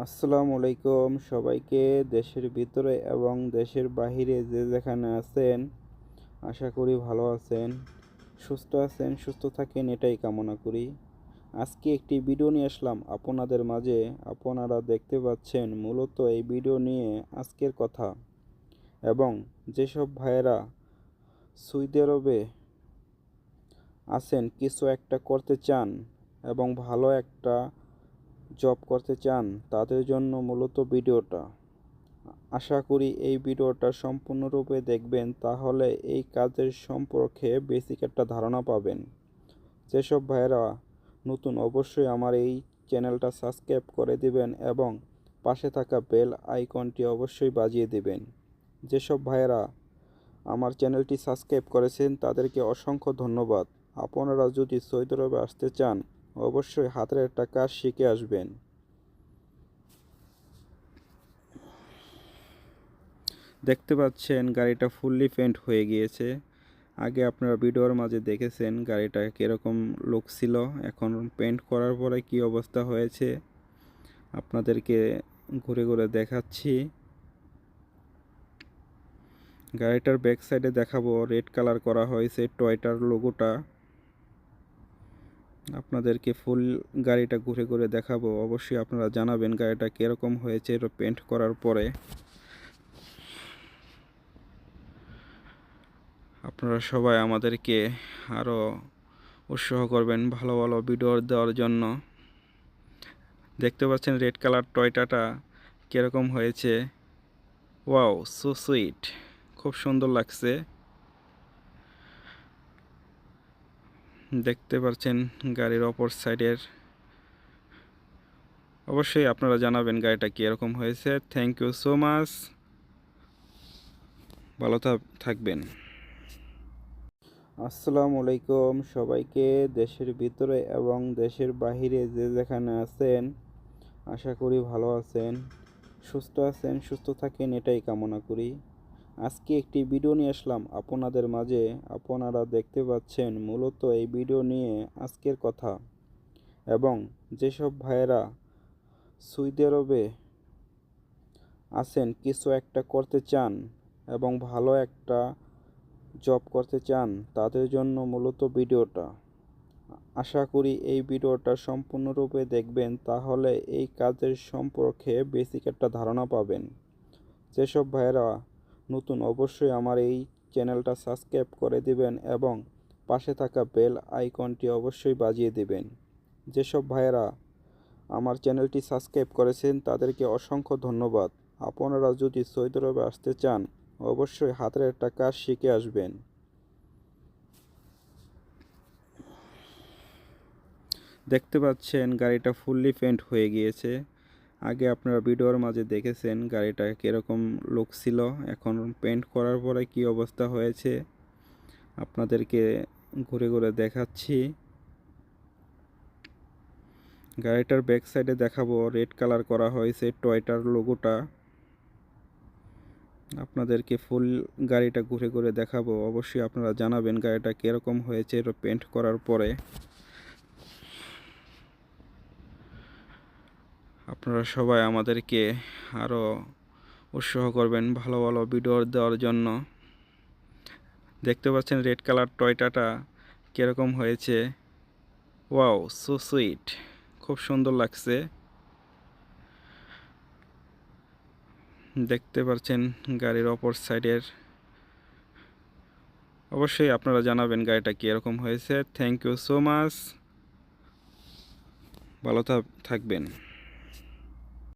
আসসালামু আলাইকুম সবাইকে। দেশের ভিতরে এবং দেশের বাহিরে যে যেখানে আছেন, আশা করি ভালো আছেন, সুস্থ আছেন, সুস্থ থাকেন, এটাই কামনা করি। আজকে একটি ভিডিও নিয়ে আসলাম আপনাদের মাঝে। আপনারা দেখতে পাচ্ছেন মূলত এই ভিডিও নিয়ে আজকের কথা। এবং যেসব ভাইয়েরা সৌদি আরবে আছেন, কিছু একটা করতে চান এবং ভালো একটা জব করতে চান, তাদের জন্য মূলত ভিডিওটা। আশা করি এই ভিডিওটা সম্পূর্ণরূপে দেখবেন, তাহলে এই কাজের সম্পর্কে বেসিক একটা ধারণা পাবেন। যেসব ভাইয়েরা নতুন, অবশ্যই আমার এই চ্যানেলটা সাবস্ক্রাইব করে দিবেন এবং পাশে থাকা বেল আইকনটি অবশ্যই বাজিয়ে দিবেন। যেসব ভাইয়েরা আমার চ্যানেলটি সাবস্ক্রাইব করেছেন তাদেরকে অসংখ্য ধন্যবাদ। আপনারা যদি সৌদি আরবে আসতে চান, অবশ্যই হাতের একটা কাজ শিখে আসবেন। দেখতে পাচ্ছেন গাড়িটা ফুললি পেন্ট হয়ে গিয়েছে। আগে আপনারা ভিডিওর মাঝে দেখেছেন গাড়িটা কীরকম লুক ছিল, এখন পেন্ট করার পরে কি অবস্থা হয়েছে আপনাদেরকে ঘুরে ঘুরে দেখাচ্ছি। গাড়িটার ব্যাক সাইডে দেখাবো, রেড কালার করা হয়েছে টয়টার লোগোটা। আপনাদেরকে ফুল গাড়িটা ঘুরে ঘুরে দেখাবো। অবশ্যই আপনারা জানাবেন গাড়িটা কীরকম হয়েছে পেন্ট করার পরে। আপনারা সবাই আমাদেরকে আরও উৎসাহ করবেন ভালো ভালো ভিডিও দেওয়ার জন্য। দেখতে পাচ্ছেন রেড কালার টয়টাটা কীরকম হয়েছে। ওয়াও, সো সুইট, খুব সুন্দর লাগছে। দেখতে পাচ্ছেন গাড়ির অপর সাইডের। অবশ্যই আপনারা জানাবেন গাড়িটা কীরকম হয়েছে। থ্যাংক ইউ সো মাচ, ভালো থাকবেন। আসসালামু আলাইকুম সবাইকে। দেশের ভিতরে এবং দেশের বাহিরে যে যেখানে আছেন, আশা করি ভালো আছেন, সুস্থ আছেন, সুস্থ থাকেন, এটাই কামনা করি। আজকে একটি ভিডিও নিয়ে আসলাম আপনাদের মাঝে। আপনারা দেখতে পাচ্ছেন মূলত এই ভিডিও নিয়ে আজকের কথা। এবং যেসব ভাইয়েরা সৌদি আরবে আছেন, কিছু একটা করতে চান এবং ভালো একটা জব করতে চান, তাদের জন্য মূলত ভিডিওটা। আশা করি এই ভিডিওটা সম্পূর্ণরূপে দেখবেন, তাহলে এই কাজের সম্পর্কে বেসিক একটা ধারণা পাবেন। যেসব ভাইয়েরা নতুন, অবশ্যই আমার এই চ্যানেলটা সাবস্ক্রাইব করে দিবেন এবং পাশে থাকা বেল আইকনটি অবশ্যই বাজিয়ে দিবেন। যেসব ভাইয়েরা আমার চ্যানেলটি সাবস্ক্রাইব করেছেন তাদেরকে অসংখ্য ধন্যবাদ। আপনারা যদি সৌদি আরবে আসতে চান, অবশ্যই হাতের একটা কাজ শিখে আসবেন। দেখতে পাচ্ছেন গাড়িটা ফুললি পেন্ট হয়ে গিয়েছে। আগে আপনারা ভিডিওর মাঝে দেখেছেন গাড়িটা কীরকম লুক ছিল, এখন পেন্ট করার পরে কি অবস্থা হয়েছে আপনাদেরকে ঘুরে ঘুরে দেখাচ্ছি। গাড়িটার ব্যাক সাইডে দেখাবো, রেড কালার করা হয়েছে টয়টার লোগোটা। আপনাদেরকে ফুল গাড়িটা ঘুরে ঘুরে দেখাবো। অবশ্যই আপনারা জানাবেন গাড়িটা কীরকম হয়েছে পেন্ট করার পরে। আপনারা সবাই আমাদেরকে আরও উৎসাহ করবেন ভালো ভালো ভিডিও দেওয়ার জন্য। দেখতে পাচ্ছেন রেড কালার টয়টাটা কীরকম হয়েছে। ওয়াও, সো সুইট, খুব সুন্দর লাগছে। দেখতে পাচ্ছেন গাড়ির অপর সাইডের। অবশ্যই আপনারা জানাবেন গাড়িটা কীরকম হয়েছে। থ্যাংক ইউ সো মাচ, ভালো থাকবেন।